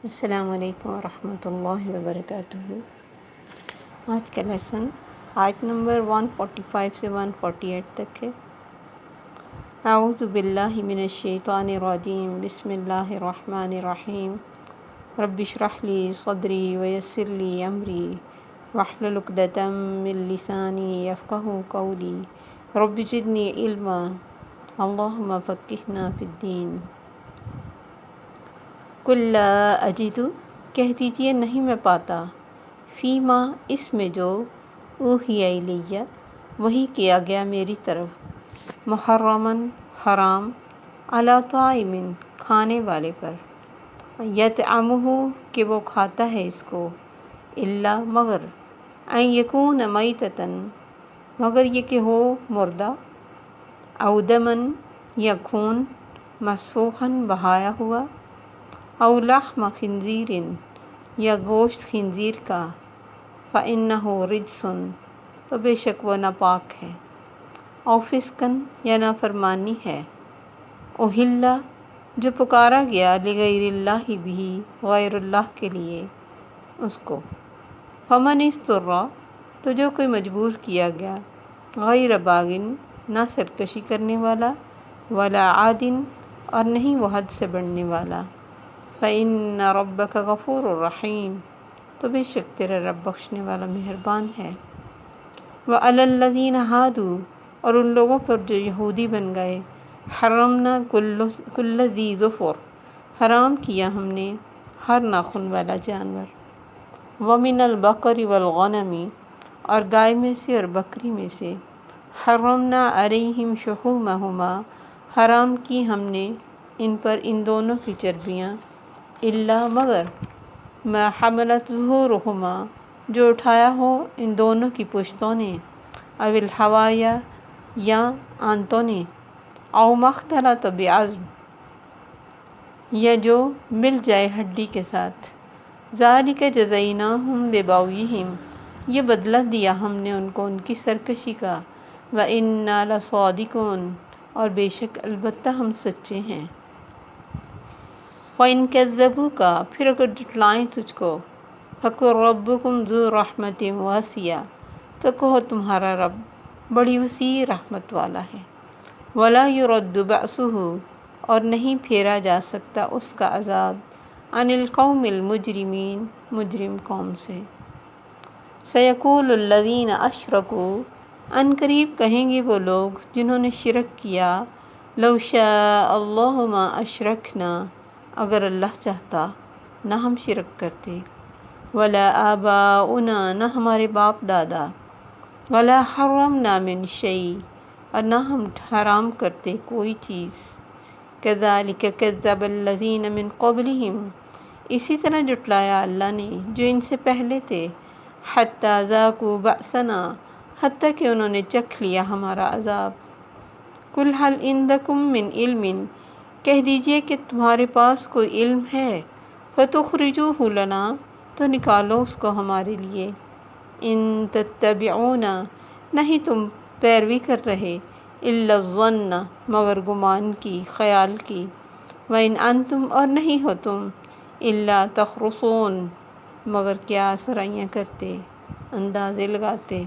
السلام علیکم ورحمۃ اللہ وبرکاتہ۔ آج کا لیسن آیت نمبر 145 سے 148 تک ہے۔ اعوذ باللہ من الشیطان الرجیم، بسم اللہ الرحمن الرحیم۔ رب اشرح لی صدری ویسر لی امری واحلل عقدۃ من لسانی یفقہوا قولی رب زدنی علما اللہم فقہنا فی الدین۔ قل لا اجد، کہہ دیجئے نہیں میں پاتا، فیما اس میں جو اوحی الیہ وحی کیا گیا میری طرف، محرمن حرام، علی طاعم کھانے والے پر، یطعمہ کہ وہ کھاتا ہے اس کو، الا مگر، ان یکون میتۃ مگر یہ کہ ہو مردہ، او دمن یا خون، مسفوحا بہایا ہوا، او لحم خنزیر یا گوشت خنزیر کا، فإنہ رجس تو بے شک وہ ناپاک ہے، او فسقن یا نافرمانی ہے، اہل جو پکارا گیا لغیر اللہ بھی غیر اللہ کے لیے اس کو، فمن اضطر تو جو کوئی مجبور کیا گیا، غیر باغن نہ سرکشی کرنے والا، ولا عادن اور نہیں وہ حد سے بڑھنے والا، فإن ربک غفور الرحیم تو بے شک تیرا رب بخشنے والا مہربان ہے، وعلی الذین ہادوا اور ان لوگوں پر جو یہودی بن گئے، حرمنا کل ذی ظفر حرام کیا ہم نے ہر ناخن والا جانور، ومن البقر والغنم اور گائے میں سے اور بکری میں سے، حرمنا علیہم شحومہما حرام کی ہم نے ان پر ان دونوں کی چربیاں، الا مگر، ما حملت ظہورہما جو اٹھایا ہو ان دونوں کی پشتوں نے، او الحوایا یا آنتوں نے، او مختلط بعظم یا جو مل جائے ہڈی کے ساتھ، ذالک جزیناہم ببغیہم یہ بدلہ دیا ہم نے ان کو ان کی سرکشی کا، وإنا لصادقون اور بے شک البتہ ہم سچے ہیں، وَإِن كَذَّبُوكَ پھر اگر جھٹلائیں تجھ کو، فَقُلْ رَبُّكُمْ ذُو رَحْمَةٍ وَاسِعَةٍ تو کہو تمہارا رب بڑی وسیع رحمت والا ہے، وَلَا يُرَدُّ بَأْسُهُ اور نہیں پھیرا جا سکتا اس کا عذاب، عَنِ الْقَوْمِ الْمُجْرِمِينَ مجرم قوم سے، سَيَقُولُ الَّذِينَ أَشْرَكُوا عن قریب کہیں گے وہ لوگ جنہوں نے شرک کیا، لَوْ شَاءَ اللَّهُ مَا أَشْرَكْنَا اگر اللہ چاہتا نہ ہم شرک کرتے، وَلَا آبَاؤُنَا نہ ہمارے باپ دادا، وَلَا حَرَّمْنَا مِن شَيْءٍ اور نہ ہم حرام کرتے کوئی چیز، كَذَلِكَ كَذَّبَ الَّذِينَ مِن قَبْلِهِمْ اسی طرح جھٹلایا اللہ نے جو ان سے پہلے تھے، حَتَّى ذَاقُوا بَأْسَنَا حتیٰ کہ انہوں نے چکھ لیا ہمارا عذاب، قُلْ هَلْ عِندَكُم مِّنْ عِلْمٍ کہہ دیجئے کہ تمہارے پاس کوئی علم ہے، فَتُخْرِجُوهُ لَنَا تو نکالو اس کو ہمارے لیے، إِن تَتَّبِعُونَ نہیں تم پیروی کر رہے، إِلَّا الظَّنَّ مگر گمان کی خیال کی، وَإِنْ أَنْتُمْ اور نہیں ہو تم، إِلَّا تَخْرُصُونَ مگر کیا سرائیاں کرتے، اندازے لگاتے۔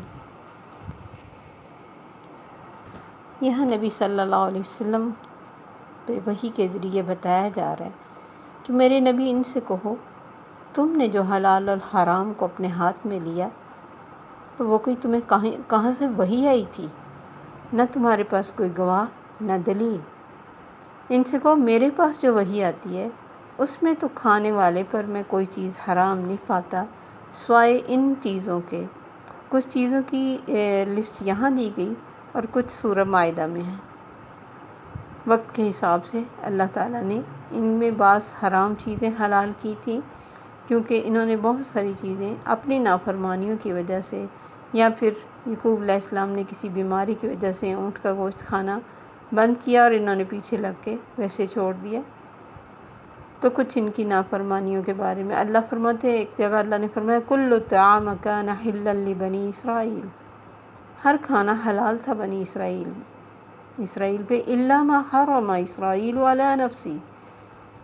یہاں نبی صلی اللہ علیہ وسلم پہ وحی کے ذریعے بتایا جا رہا ہے کہ میرے نبی ان سے کہو تم نے جو حلال اور حرام کو اپنے ہاتھ میں لیا تو وہ کوئی تمہیں کہاں سے وحی آئی تھی، نہ تمہارے پاس کوئی گواہ نہ دلیل، ان سے کہو میرے پاس جو وحی آتی ہے اس میں تو کھانے والے پر میں کوئی چیز حرام نہیں پاتا سوائے ان چیزوں کے، کچھ چیزوں کی لسٹ یہاں دی گئی اور کچھ سورہ مائدہ میں ہے، وقت کے حساب سے اللہ تعالیٰ نے ان میں بعض حرام چیزیں حلال کی تھیں کیونکہ انہوں نے بہت ساری چیزیں اپنی نافرمانیوں کی وجہ سے یا پھر یعقوب علیہ السلام نے کسی بیماری کی وجہ سے اونٹ کا گوشت کھانا بند کیا اور انہوں نے پیچھے لگ کے ویسے چھوڑ دیا، تو کچھ ان کی نافرمانیوں کے بارے میں اللہ فرماتے ہیں، ایک جگہ اللہ نے فرمایا کل طعام کان حلا لبنی اسرائیل ہر کھانا حلال تھا بنی اسرائیل پہ، الا ما حرم اسرائیل علی نفسی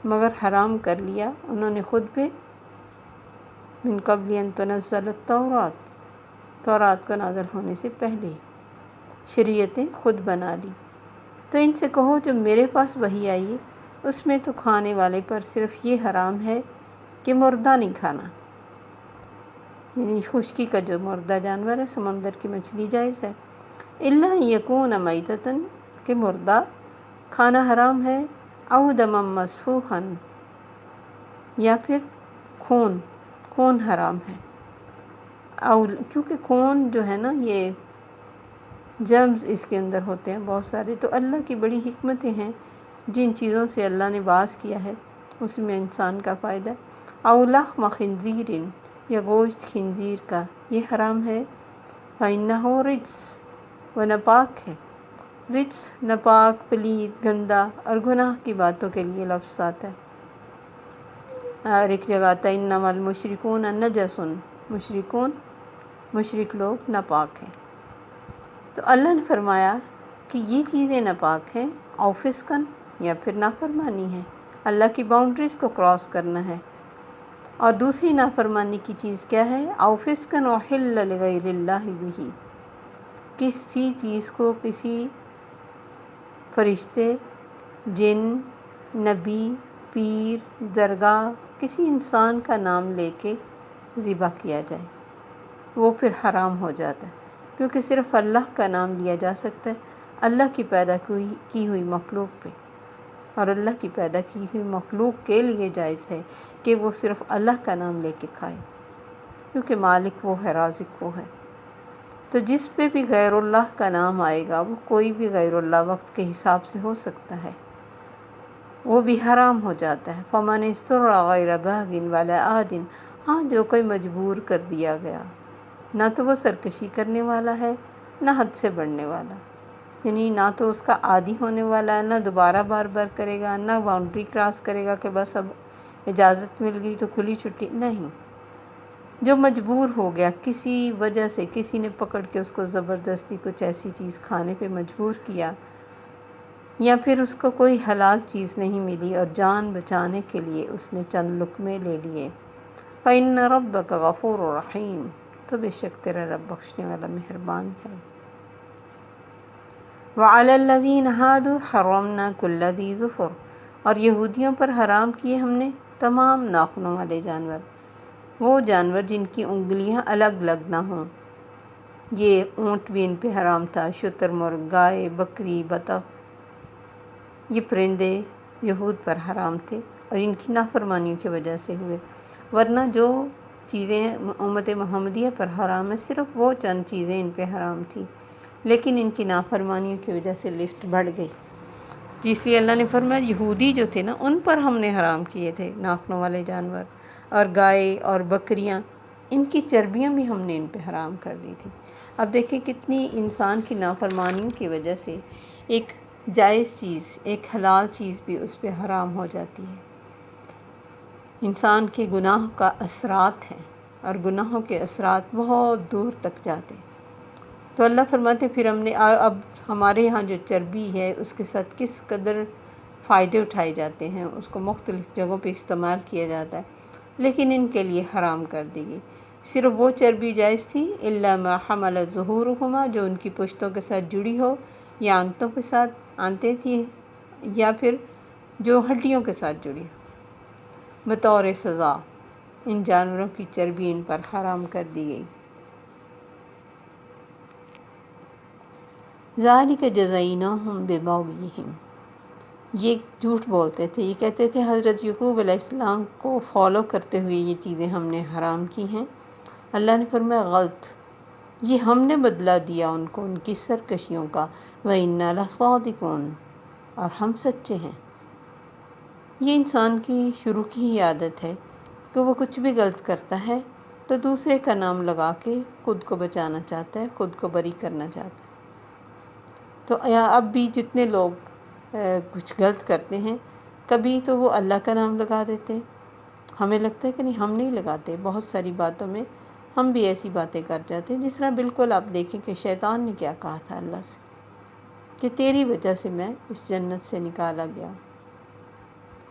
مگر حرام کر لیا انہوں نے خود پہ، من قبل ان تنزل التورات، تورات کو نازل ہونے سے پہلے شریعتیں خود بنا لی۔ تو ان سے کہو جو میرے پاس وحی آئی ہے اس میں تو کھانے والے پر صرف یہ حرام ہے کہ مردہ نہیں کھانا، یعنی خشکی کا جو مردہ جانور ہے، سمندر کی مچھلی جائز ہے، الا ان یکون میتۃ، کہ مردہ کھانا حرام ہے، او دما مسفوحا، یا پھر خون حرام ہے، او کیونکہ خون جو ہے نا یہ جرمز اس کے اندر ہوتے ہیں بہت سارے، تو اللہ کی بڑی حکمتیں ہیں جن چیزوں سے اللہ نے باز کیا ہے اس میں انسان کا فائدہ۔ او لحم خنزیر، یا گوشت خنزیر کا، یہ حرام ہے، فإنہ رجس، وہ ناپاک ہے، رجس ناپاک، پلید، گندا اور گناہ کی باتوں کے لیے لفظ آتا ہے۔ اور ایک جگہ آتا ہے انما المشرکون نجس، مشرک لوگ ناپاک ہیں۔ تو اللہ نے فرمایا کہ یہ چیزیں ناپاک ہیں، او فسقن، یا پھر نافرمانی ہے، اللہ کی باؤنڈریز کو کراس کرنا ہے۔ اور دوسری نافرمانی کی چیز کیا ہے؟ او فسقن احل لغیر اللہ بہ، کسی چیز کو کسی فرشتے، جن، نبی، پیر، درگاہ، کسی انسان کا نام لے کے ذبح کیا جائے، وہ پھر حرام ہو جاتا ہے، کیونکہ صرف اللہ کا نام لیا جا سکتا ہے اللہ کی پیدا کی ہوئی مخلوق پہ، اور اللہ کی پیدا کی ہوئی مخلوق کے لیے جائز ہے کہ وہ صرف اللہ کا نام لے کے کھائے، کیونکہ مالک وہ ہے، رازق وہ ہے۔ تو جس پہ بھی غیر اللہ کا نام آئے گا، وہ کوئی بھی غیر اللہ وقت کے حساب سے ہو سکتا ہے، وہ بھی حرام ہو جاتا ہے۔ فمن اضطر غیر باغ ولا عاد، ہاں جو کوئی مجبور کر دیا گیا، نہ تو وہ سرکشی کرنے والا ہے نہ حد سے بڑھنے والا، یعنی نہ تو اس کا عادی ہونے والا ہے، نہ دوبارہ بار بار کرے گا، نہ باؤنڈری کراس کرے گا کہ بس اب اجازت مل گئی تو کھلی چھٹی، نہیں، جو مجبور ہو گیا کسی وجہ سے، کسی نے پکڑ کے اس کو زبردستی کچھ ایسی چیز کھانے پہ مجبور کیا، یا پھر اس کو کوئی حلال چیز نہیں ملی اور جان بچانے کے لیے اس نے چند لقمے لے لیے، فَإِنَّ رَبَّكَ غَفُورٌ رَحِيمٌ، تو بے شک تیرا رب بخشنے والا مہربان ہے۔ وَعَلَى الَّذِينَ هَادُوا حَرَّمْنَا كُلَّ ذِي ظُفُرٍ، اور یہودیوں پر حرام کیے ہم نے تمام ناخنوں والے جانور، وہ جانور جن کی انگلیاں الگ الگ نہ ہوں، یہ اونٹ بھی ان پہ حرام تھا، شتر مرغ، گائے، بکری، بطخ، یہ پرندے یہود پر حرام تھے اور ان کی نافرمانیوں کی وجہ سے ہوئے، ورنہ جو چیزیں امت محمدیہ پر حرام ہے صرف وہ چند چیزیں ان پہ حرام تھی، لیکن ان کی نافرمانیوں کی وجہ سے لسٹ بڑھ گئی، اس لیے اللہ نے فرمایا یہودی جو تھے نا ان پر ہم نے حرام کیے تھے ناخنوں والے جانور، اور گائے اور بکریاں، ان کی چربیاں بھی ہم نے ان پہ حرام کر دی تھی۔ اب دیکھیں کتنی انسان کی نافرمانیوں کی وجہ سے ایک جائز چیز، ایک حلال چیز بھی اس پہ حرام ہو جاتی ہے۔ انسان کے گناہ کا اثرات ہیں، اور گناہوں کے اثرات بہت دور تک جاتے، تو اللہ فرماتے پھر ہم نے اب ہمارے یہاں جو چربی ہے اس کے ساتھ کس قدر فائدے اٹھائے جاتے ہیں، اس کو مختلف جگہوں پہ استعمال کیا جاتا ہے، لیکن ان کے لیے حرام کر دی گئی۔ صرف وہ چربی جائز تھی الا ما حملت ظہورہما، جو ان کی پشتوں کے ساتھ جڑی ہو، یا آنتوں کے ساتھ، آنتیں تھی، یا پھر جو ہڈیوں کے ساتھ جڑی ہو، بطور سزا ان جانوروں کی چربی ان پر حرام کر دی گئی۔ ذَلِكَ جَزَيْنَاهُمْ بِبَغْيِهِمْ، یہ جھوٹ بولتے تھے، یہ کہتے تھے حضرت یعقوب علیہ السلام کو فالو کرتے ہوئے یہ چیزیں ہم نے حرام کی ہیں۔ اللہ نے فرمایا غلط، یہ ہم نے بدلہ دیا ان کو ان کی سرکشیوں کا، وَإِنَّا لَصَادِقُونَ، اور ہم سچے ہیں۔ یہ انسان کی شروع کی ہی عادت ہے کہ وہ کچھ بھی غلط کرتا ہے تو دوسرے کا نام لگا کے خود کو بچانا چاہتا ہے، خود کو بری کرنا چاہتا ہے۔ تو اب بھی جتنے لوگ کچھ غلط کرتے ہیں، کبھی تو وہ اللہ کا نام لگا دیتے، ہمیں لگتا ہے کہ نہیں ہم نہیں لگاتے، بہت ساری باتوں میں ہم بھی ایسی باتیں کر جاتے ہیں، جس طرح بالکل آپ دیکھیں کہ شیطان نے کیا کہا تھا اللہ سے کہ تیری وجہ سے میں اس جنت سے نکالا گیا،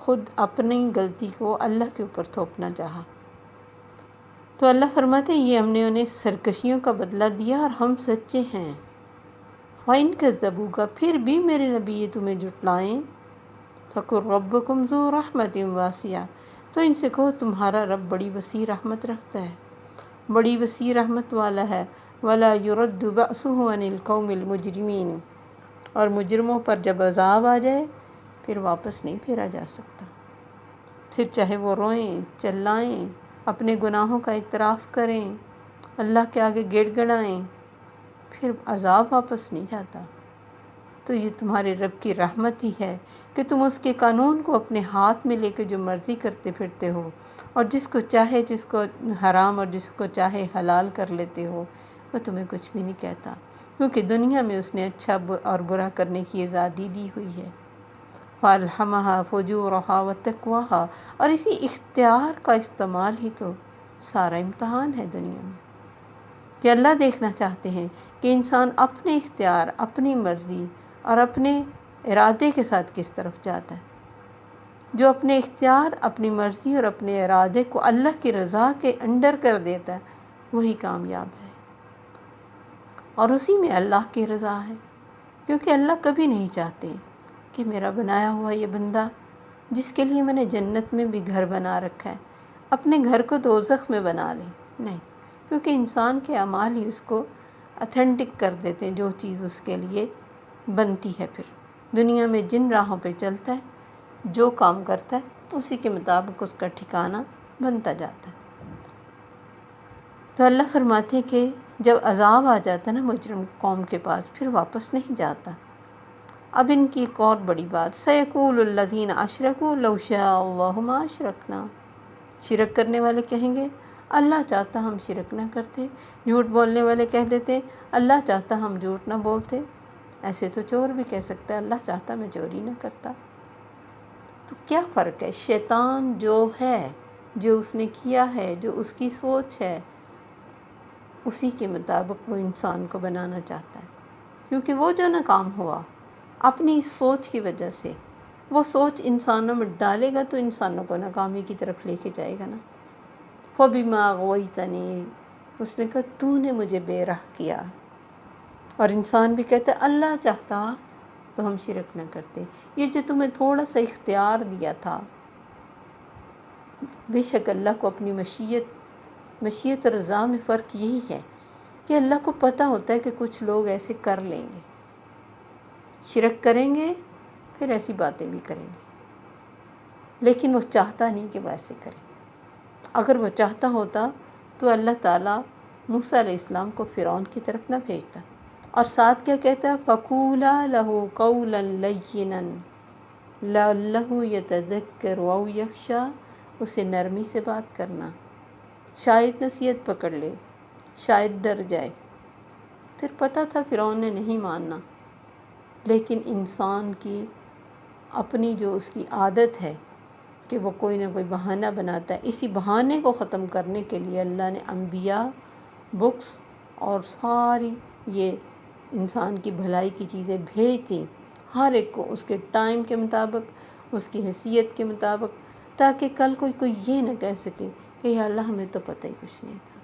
خود اپنی غلطی کو اللہ کے اوپر تھوپنا چاہا۔ تو اللہ فرماتے ہیں یہ ہم نے انہیں سرکشیوں کا بدلہ دیا اور ہم سچے ہیں۔ وَإِن كَذَّبُوكَ پھر بھی میرے نبی یہ تمہیں جھٹلائیں، فَقُلْ رَبُّكُمْ ذُو رَحْمَةٍ وَاسِعَةٍ تو ان سے کہو تمہارا رب بڑی وسیع رحمت رکھتا ہے، بڑی وسیع رحمت والا ہے۔ وَلَا يُرَدُّ بَأْسُهُ عَنِ الْقَوْمِ الْمُجْرِمِينَ اور مجرموں پر جب عذاب آ جائے پھر واپس نہیں پھیرا جا سکتا، پھر چاہے وہ روئیں چلائیں، اپنے گناہوں کا اعتراف کریں، اللہ کے آگے گڑ گڑائیں، پھر عذاب واپس نہیں جاتا۔ تو یہ تمہارے رب کی رحمت ہی ہے کہ تم اس کے قانون کو اپنے ہاتھ میں لے کے جو مرضی کرتے پھرتے ہو، اور جس کو چاہے جس کو حرام اور جس کو چاہے حلال کر لیتے ہو، وہ تمہیں کچھ بھی نہیں کہتا، کیونکہ دنیا میں اس نے اچھا اور برا کرنے کی آزادی دی ہوئی ہے۔ فَأَلْهَمَهَا فُجُورَهَا وَتَقْوَاهَا اور اسی اختیار کا استعمال ہی تو سارا امتحان ہے دنیا میں، کہ اللہ دیکھنا چاہتے ہیں کہ انسان اپنے اختیار، اپنی مرضی اور اپنے ارادے کے ساتھ کس طرف جاتا ہے۔ جو اپنے اختیار، اپنی مرضی اور اپنے ارادے کو اللہ کی رضا کے انڈر کر دیتا ہے وہی کامیاب ہے، اور اسی میں اللہ کی رضا ہے، کیونکہ اللہ کبھی نہیں چاہتے کہ میرا بنایا ہوا یہ بندہ جس کے لیے میں نے جنت میں بھی گھر بنا رکھا ہے اپنے گھر کو دوزخ میں بنا لے، نہیں، کیونکہ انسان کے اعمال ہی اس کو اتھینٹک کر دیتے ہیں، جو چیز اس کے لیے بنتی ہے پھر دنیا میں جن راہوں پہ چلتا ہے، جو کام کرتا ہے اسی کے مطابق اس کا ٹھکانہ بنتا جاتا ہے۔ تو اللہ فرماتے ہیں کہ جب عذاب آ جاتا ہے نا مجرم قوم کے پاس پھر واپس نہیں جاتا۔ اب ان کی ایک اور بڑی بات، سَيَقُولُ الَّذِينَ أَشْرَكُوا لَوْ شَاءَ اللَّهُ مَا أَشْرَكْنَا شرک کرنے والے کہیں گے اللہ چاہتا ہم شرک نہ کرتے، جھوٹ بولنے والے کہہ دیتے اللہ چاہتا ہم جھوٹ نہ بولتے، ایسے تو چور بھی کہہ سکتا ہے اللہ چاہتا میں چوری نہ کرتا۔ تو کیا فرق ہے؟ شیطان جو ہے، جو اس نے کیا ہے، جو اس کی سوچ ہے، اسی کے مطابق وہ انسان کو بنانا چاہتا ہے، کیونکہ وہ جو ناکام ہوا اپنی سوچ کی وجہ سے، وہ سوچ انسانوں میں ڈالے گا تو انسانوں کو ناکامی کی طرف لے کے جائے گا نا۔ فَبِمَا أَغْوَيْتَنِي اس نے کہا تو نے مجھے بے راہ کیا، اور انسان بھی کہتا ہے اللہ چاہتا تو ہم شرک نہ کرتے۔ یہ جو تمہیں تھوڑا سا اختیار دیا تھا، بے شک اللہ کو اپنی مشیت اور رضا میں فرق یہی ہے کہ اللہ کو پتہ ہوتا ہے کہ کچھ لوگ ایسے کر لیں گے، شرک کریں گے، پھر ایسی باتیں بھی کریں گے، لیکن وہ چاہتا نہیں کہ وہ ایسے کریں۔ اگر وہ چاہتا ہوتا تو اللہ تعالیٰ موسیٰ علیہ السلام کو فرعون کی طرف نہ بھیجتا، اور ساتھ کیا کہتا ہے فَقُولَا لَهُ قَوْلًا لَيِّنًا لَعَلَّهُ يَتَذَكَّرُ أَوْ يَخْشَىٰ اسے نرمی سے بات کرنا، شاید نصیحت پکڑ لے، شاید ڈر جائے۔ پھر پتہ تھا فرعون نے نہیں ماننا، لیکن انسان کی اپنی جو اس کی عادت ہے کہ وہ کوئی نہ کوئی بہانہ بناتا ہے، اسی بہانے کو ختم کرنے کے لیے اللہ نے انبیاء، بکس اور ساری یہ انسان کی بھلائی کی چیزیں بھیج دیں، ہر ایک کو اس کے ٹائم کے مطابق، اس کی حیثیت کے مطابق، تاکہ کل کوئی یہ نہ کہہ سکے کہ یا اللہ ہمیں تو پتہ ہی کچھ نہیں تھا،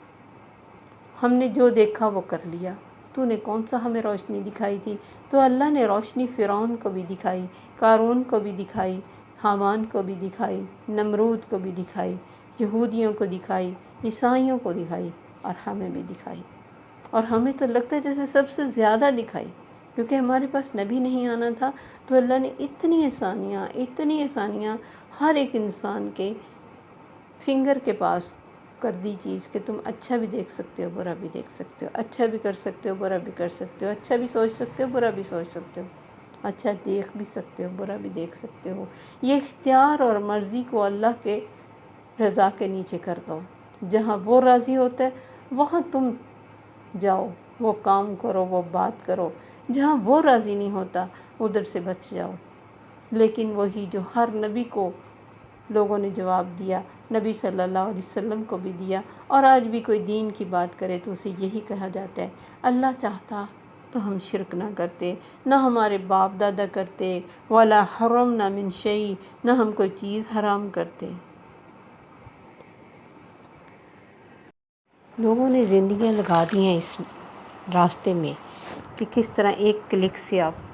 ہم نے جو دیکھا وہ کر لیا، تو نے کون سا ہمیں روشنی دکھائی تھی؟ تو اللہ نے روشنی فرعون کو بھی دکھائی، قارون کو بھی دکھائی، حامان کو بھی دکھائی، نمرود کو بھی دکھائی، یہودیوں کو دکھائی، عیسائیوں کو دکھائی، اور ہمیں بھی دکھائی، اور ہمیں تو لگتا ہے جیسے سب سے زیادہ دکھائی، کیونکہ ہمارے پاس نبی نہیں آنا تھا، تو اللہ نے اتنی آسانیاں ہر ایک انسان کے فنگر کے پاس کر دی چیز کہ تم اچھا بھی دیکھ سکتے ہو، برا بھی دیکھ سکتے ہو، اچھا بھی کر سکتے ہو، برا بھی کر سکتے ہو، اچھا بھی سوچ سکتے ہو، برا بھی سوچ سکتے ہو، اچھا دیکھ بھی سکتے ہو، برا بھی دیکھ سکتے ہو۔ یہ اختیار اور مرضی کو اللہ کے رضا کے نیچے کر دو، جہاں وہ راضی ہوتا ہے وہاں تم جاؤ، وہ کام کرو، وہ بات کرو، جہاں وہ راضی نہیں ہوتا ادھر سے بچ جاؤ۔ لیکن وہی جو ہر نبی کو لوگوں نے جواب دیا، نبی صلی اللہ علیہ وسلم کو بھی دیا، اور آج بھی کوئی دین کی بات کرے تو اسے یہی کہا جاتا ہے اللہ چاہتا تو ہم شرک نہ کرتے، نہ ہمارے باپ دادا کرتے، ولا حرمنا من شیء، نہ ہم کوئی چیز حرام کرتے۔ لوگوں نے زندگیاں لگا دی ہیں اس راستے میں کہ کس طرح ایک کلک سے آپ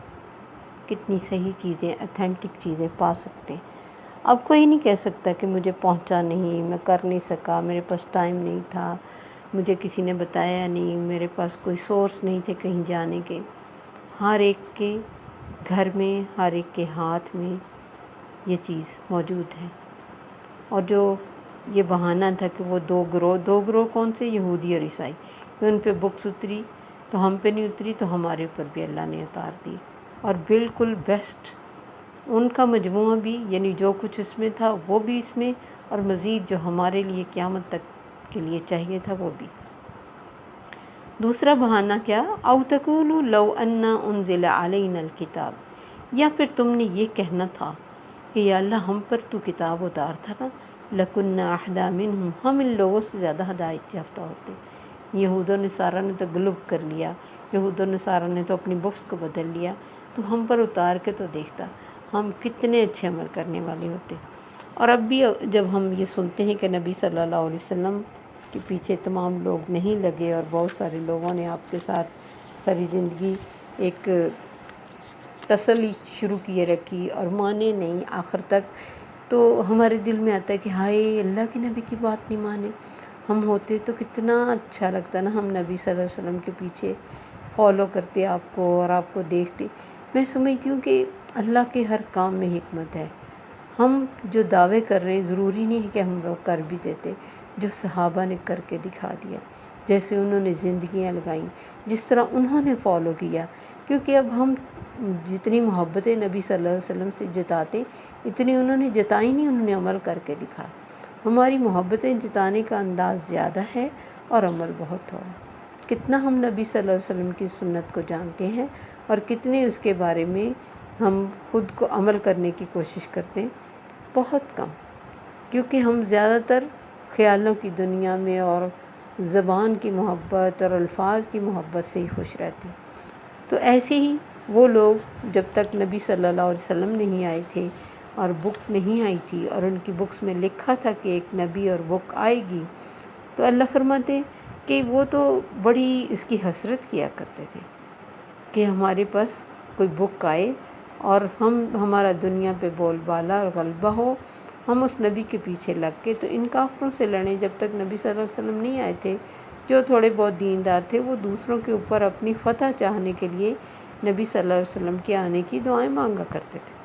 کتنی صحیح چیزیں، اتھینٹک چیزیں پا سکتے ہیں۔ اب کوئی نہیں کہہ سکتا کہ مجھے پہنچا نہیں، میں کر نہیں سکا، میرے پاس ٹائم نہیں تھا، مجھے کسی نے بتایا نہیں، میرے پاس کوئی سورس نہیں تھے کہیں جانے کے۔ ہر ایک کے گھر میں، ہر ایک کے ہاتھ میں یہ چیز موجود ہے۔ اور جو یہ بہانہ تھا کہ وہ دو گروہ کون سے؟ یہودی اور عیسائی، کہ ان پہ بکس اتری تو ہم پہ نہیں اتری، تو ہمارے اوپر بھی اللہ نے اتار دی، اور بالکل بیسٹ ان کا مجموعہ بھی، یعنی جو کچھ اس میں تھا وہ بھی اس میں، اور مزید جو ہمارے لیے قیامت تک کے لیے چاہیے تھا وہ بھی۔ دوسرا بہانہ کیا؟ او تقولوا لو ان انزل علینا الکتاب، یا پھر تم نے یہ کہنا تھا کہ یا اللہ ہم پر تو کتاب اتارتا نا، لکنا اہدی منہم، ہم ان لوگوں سے زیادہ ہدایت یافتہ ہوتے۔ یہود و نصارہ نے تو غلب کر لیا، یہود و نصارہ نے تو اپنی بکس کو بدل لیا، تو ہم پر اتار کے تو دیکھتا ہم کتنے اچھے عمل کرنے والے ہوتے۔ اور اب بھی جب ہم یہ سنتے ہیں کہ نبی صلی اللہ علیہ وسلم کے پیچھے تمام لوگ نہیں لگے، اور بہت سارے لوگوں نے آپ کے ساتھ ساری زندگی ایک تسلی شروع کیے رکھی اور مانے نہیں آخر تک، تو ہمارے دل میں آتا ہے کہ ہائے اللہ کے نبی کی بات نہیں مانے۔ ہم ہوتے تو کتنا اچھا لگتا نا، ہم نبی صلی اللہ علیہ وسلم کے پیچھے فالو کرتے آپ کو اور آپ کو دیکھتے۔ میں سمجھتی ہوں کہ اللہ کے ہر کام میں حکمت ہے۔ ہم جو دعوے کر رہے ہیں ضروری نہیں ہے کہ ہم وہ کر بھی دیتے، جو صحابہ نے کر کے دکھا دیا، جیسے انہوں نے زندگیاں لگائیں، جس طرح انہوں نے فالو کیا۔ کیونکہ اب ہم جتنی محبتیں نبی صلی اللہ علیہ وسلم سے جتاتے اتنی انہوں نے جتائی نہیں، انہوں نے عمل کر کے دکھا۔ ہماری محبتیں جتانے کا انداز زیادہ ہے اور عمل بہت تھوڑا۔ کتنا ہم نبی صلی اللہ علیہ وسلم کی سنت کو جانتے ہیں اور کتنے اس کے بارے میں ہم خود کو عمل کرنے کی کوشش کرتے ہیں؟ بہت کم، کیونکہ ہم زیادہ تر خیالوں کی دنیا میں اور زبان کی محبت اور الفاظ کی محبت سے ہی خوش رہتے ہیں۔ تو ایسے ہی وہ لوگ جب تک نبی صلی اللہ علیہ وسلم نہیں آئے تھے اور بک نہیں آئی تھی، اور ان کی بکس میں لکھا تھا کہ ایک نبی اور بک آئے گی، تو اللہ فرماتے کہ وہ تو بڑی اس کی حسرت کیا کرتے تھے کہ ہمارے پاس کوئی بک آئے اور ہمارا دنیا پہ بول بالا اور غلبہ ہو، ہم اس نبی کے پیچھے لگ کے تو ان کافروں سے لڑیں۔ جب تک نبی صلی اللہ علیہ وسلم نہیں آئے تھے، جو تھوڑے بہت دیندار تھے وہ دوسروں کے اوپر اپنی فتح چاہنے کے لیے نبی صلی اللہ علیہ وسلم کے آنے کی دعائیں مانگا کرتے تھے۔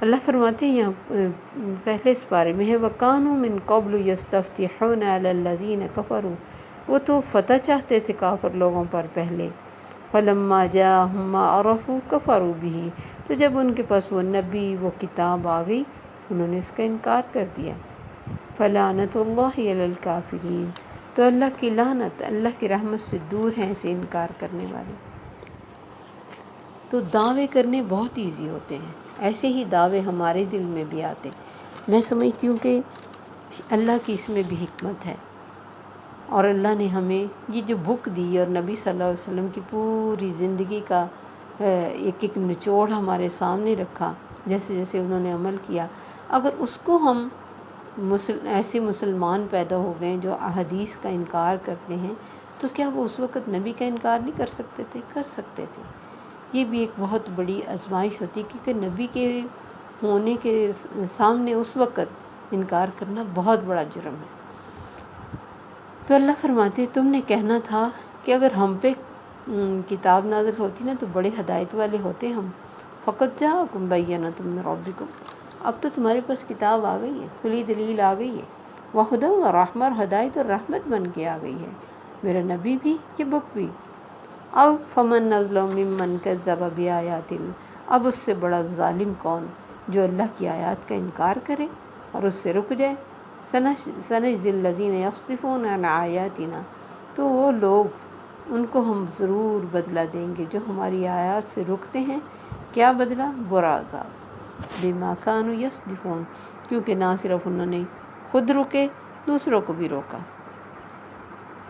اللہ فرماتے ہیں یہاں پہلے اس بارے میں ہے وَكَانُوا مِن قَبْلُ يَسْتَفْتِحُونَ عَلَى الَّذِينَ كَفَرُوا، وہ تو فتح چاہتے تھے کافر لوگوں پر پہلے۔ فَلَمَّا جَاءَهُم مَّا عَرَفُوا كَفَرُوا بِهِ، تو جب ان کے پاس وہ نبی، وہ کتاب آ گئی، انہوں نے اس کا انکار کر دیا۔ فَلَعْنَةُ اللَّهِ عَلَى الْكَافِرِينَ، تو اللہ کی لعنت اللہ کی رحمت سے دور ہیں اسے انکار کرنے والے۔ تو دعوے کرنے بہت ایزی ہوتے ہیں، ایسے ہی دعوے ہمارے دل میں بھی آتے۔ میں سمجھتی ہوں کہ اللہ کی اس میں بھی حکمت ہے، اور اللہ نے ہمیں یہ جو بک دی اور نبی صلی اللہ علیہ وسلم کی پوری زندگی کا ایک ایک نچوڑ ہمارے سامنے رکھا، جیسے جیسے انہوں نے عمل کیا، اگر اس کو ہم ایسے مسلمان پیدا ہو گئے جو احادیث کا انکار کرتے ہیں، تو کیا وہ اس وقت نبی کا انکار نہیں کر سکتے تھے؟ کر سکتے تھے۔ یہ بھی ایک بہت بڑی آزمائش ہوتی، کیونکہ نبی کے ہونے کے سامنے اس وقت انکار کرنا بہت بڑا جرم ہے۔ تو اللہ فرماتے تم نے کہنا تھا کہ اگر ہم پہ کتاب نازل ہوتی نا تو بڑے ہدایت والے ہوتے ہم۔ فقط جاءکم بینۃ من ربکم، اب تو تمہارے پاس کتاب آ گئی ہے، کھلی دلیل آ گئی ہے، وہدی ورحمہ، اور ہدایت اور رحمت بن کے آ گئی ہے، میرا نبی بھی یہ بک بھی۔ اب فمن اظلم ممن کذب بآیات اللہ، اب اس سے بڑا ظالم کون جو اللہ کی آیات کا انکار کرے اور اس سے رک جائے۔ سنجزی الذین یصدفون عن آیاتنا، تو وہ لوگ ان کو ہم ضرور بدلہ دیں گے جو ہماری آیات سے رکتے ہیں۔ کیا بدلہ؟ برا عذاب، بما کانوا یصدفون، کیونکہ نہ صرف انہوں نے خود رکے، دوسروں کو بھی روکا،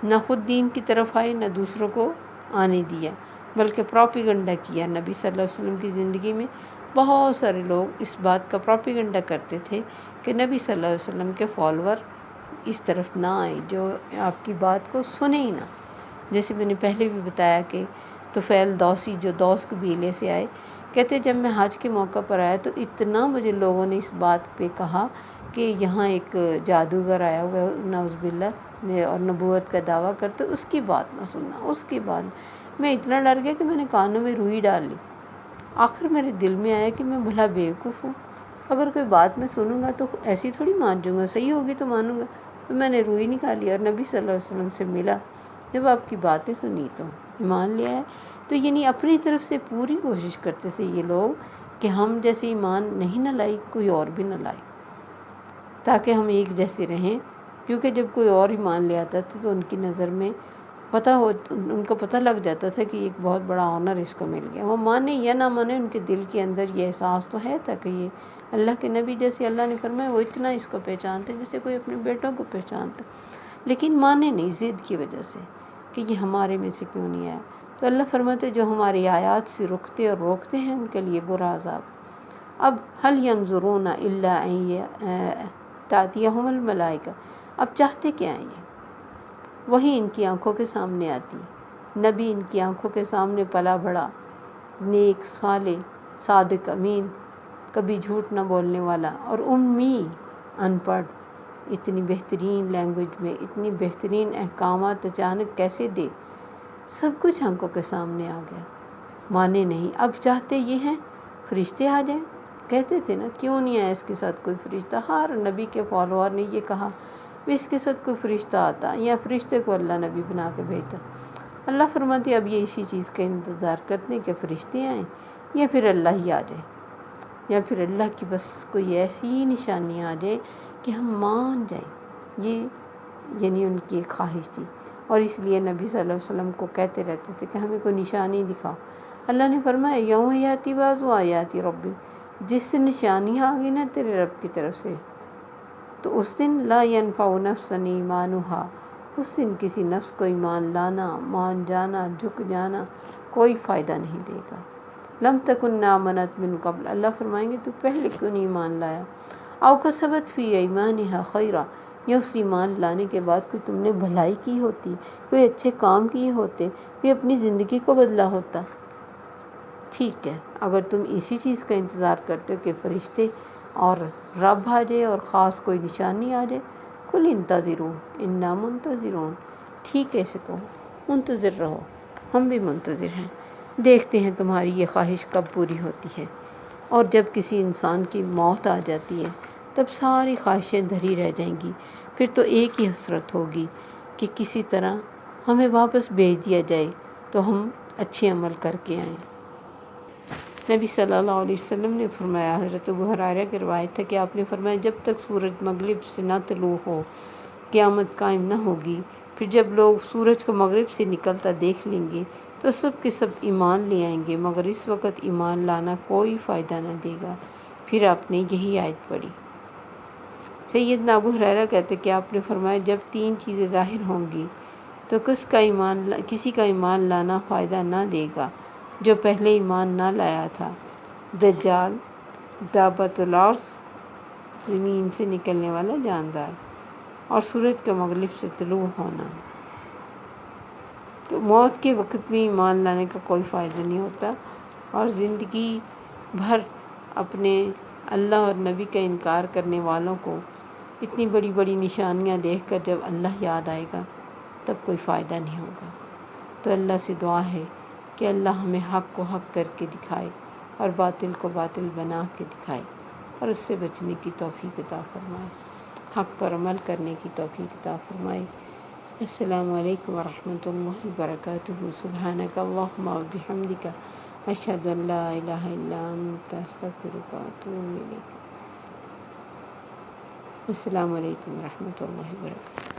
نہ خود دین کی طرف آئے نہ دوسروں کو آنے دیا۔ بلکہ پروپیگنڈا کیا نبی صلی اللہ علیہ وسلم کی زندگی میں۔ بہت سارے لوگ اس بات کا پروپیگنڈا کرتے تھے کہ نبی صلی اللہ علیہ وسلم کے فالوور اس طرف نہ آئے، جو آپ کی بات کو سنے ہی نہ۔ جیسے میں نے پہلے بھی بتایا کہ طفیل دوسی جو دوس قبیلے سے آئے، کہتے جب میں حج کے موقع پر آیا تو اتنا مجھے لوگوں نے اس بات پہ کہا کہ یہاں ایک جادوگر آیا ہوا ہے نعوذ باللہ اور نبوت کا دعویٰ کرتے، اس کی بات نہ سننا، اس کی بات۔ میں اتنا ڈر گیا کہ میں نے کانوں میں روئی ڈال لی۔ آخر میرے دل میں آیا کہ میں بھلا بیوقوف ہوں، اگر کوئی بات میں سنوں گا تو ایسی تھوڑی مان جاؤں گا، صحیح ہوگی تو مانوں گا۔ تو میں نے روئی نکالی اور نبی صلی اللہ علیہ وسلم سے ملا، جب آپ کی باتیں سنی تو ایمان لے آیا۔ تو یعنی اپنی طرف سے پوری کوشش کرتے تھے یہ لوگ کہ ہم جیسے ایمان نہیں نہ لائی کوئی اور بھی نہ لائے، تاکہ ہم ایک جیسے رہیں، کیونکہ جب کوئی اور ایمان لے آتا تھا تو ان کی نظر میں ان کو پتہ لگ جاتا تھا کہ ایک بہت بڑا آنر اس کو مل گیا۔ وہ مانے یا نہ مانے، ان کے دل کے اندر یہ احساس تو ہے تھا کہ یہ اللہ کے نبی جیسے اللہ نے فرمایا وہ اتنا اس کو پہچانتے جیسے کوئی اپنے بیٹوں کو پہچانتا، لیکن مانے نہیں ضد کی وجہ سے کہ یہ ہمارے میں سے کیوں نہیں آیا۔ تو اللہ فرماتے جو ہماری آیات سے رکتے اور روکتے ہیں ان کے لیے برا عذاب۔ اب هل ينظرون الا ان تأتيهم الملائکہ، اب چاہتے کیا ہیں یہ؟ وہی ان کی آنکھوں کے سامنے آتی، نبی ان کی آنکھوں کے سامنے پلا بڑھا، نیک صالح صادق امین، کبھی جھوٹ نہ بولنے والا، اور امی ان پڑھ، اتنی بہترین لینگویج میں اتنی بہترین احکامات اچانک کیسے دے؟ سب کچھ آنکھوں کے سامنے آ گیا، مانے نہیں۔ اب چاہتے یہ ہیں فرشتے آ جائیں، کہتے تھے نا کیوں نہیں آیا اس کے ساتھ کوئی فرشتہ، ہر نبی کے فالوور نے یہ کہا بھی اس کے ساتھ کوئی فرشتہ آتا یا فرشتے کو اللہ نبی بنا کے بھیجتا۔ اللہ فرماتے اب یہ اسی چیز کا انتظار کرتے ہیں کہ فرشتے آئیں یا پھر اللہ ہی آ جائے، یا پھر اللہ کی بس کوئی ایسی نشانی آ جائے کہ ہم مان جائیں۔ یہ یعنی ان کی ایک خواہش تھی، اور اس لیے نبی صلی اللہ علیہ وسلم کو کہتے رہتے تھے کہ ہمیں کوئی نشانی دکھاؤ۔ اللہ نے فرمایا یوم یاتی بعض آیات ربک، جس سے نشانی آ گئی نا تیرے رب کی طرف سے تو اس دن لا ينفع نفسا ایمانھا، اس دن کسی نفس کو ایمان لانا، مان جانا، جھک جانا کوئی فائدہ نہیں دے گا۔ لم تکن آمنت من قبل، اللہ فرمائیں گے تو پہلے کیوں نہیں ایمان لایا؟ او کسبت فی ایمانھا خیرا، یا اس ایمان لانے کے بعد کوئی تم نے بھلائی کی ہوتی، کوئی اچھے کام کیے ہوتے، کوئی اپنی زندگی کو بدلا ہوتا۔ ٹھیک ہے، اگر تم اسی چیز کا انتظار کرتے ہو کہ فرشتے اور رب آ جائے اور خاص کوئی نشانی آ جائے، قل انتظروا انا منتظرون، ٹھیک ہے، اسے کہو منتظر رہو، ہم بھی منتظر ہیں، دیکھتے ہیں تمہاری یہ خواہش کب پوری ہوتی ہے۔ اور جب کسی انسان کی موت آ جاتی ہے تب ساری خواہشیں دھری رہ جائیں گی، پھر تو ایک ہی حسرت ہوگی کہ کسی طرح ہمیں واپس بھیج دیا جائے تو ہم اچھے عمل کر کے آئیں۔ نبی صلی اللہ علیہ وسلم نے فرمایا، حضرت ابو ہریرہ کی روایت ہے کہ آپ نے فرمایا جب تک سورج مغرب سے نہ طلوع ہو قیامت قائم نہ ہوگی، پھر جب لوگ سورج کو مغرب سے نکلتا دیکھ لیں گے تو سب کے سب ایمان لے آئیں گے، مگر اس وقت ایمان لانا کوئی فائدہ نہ دے گا۔ پھر آپ نے یہی آیت پڑھی۔ سیدنا ابو ہریرہ کہتے کہ آپ نے فرمایا جب تین چیزیں ظاہر ہوں گی تو کسی کا ایمان لانا فائدہ نہ دے گا جو پہلے ایمان نہ لایا تھا، دجال، دابۃ الارض، زمین سے نکلنے والا جاندار، اور سورج کا مغرب سے طلوع ہونا۔ تو موت کے وقت میں ایمان لانے کا کوئی فائدہ نہیں ہوتا، اور زندگی بھر اپنے اللہ اور نبی کا انکار کرنے والوں کو اتنی بڑی بڑی نشانیاں دیکھ کر جب اللہ یاد آئے گا تب کوئی فائدہ نہیں ہوگا۔ تو اللہ سے دعا ہے کہ اللہ ہمیں حق کو حق کر کے دکھائے اور باطل کو باطل بنا کے دکھائے، اور اس سے بچنے کی توفیق عطا فرمائے، حق پر عمل کرنے کی توفیق عطا فرمائے۔ السلام علیکم ورحمۃ اللہ وبرکاتہ۔ سبحانک اللہم وبحمدک، اشہد ان لا الہ الا انت، استغفرک واتوب الیک۔ السلام علیکم ورحمۃ اللہ وبرکاتہ۔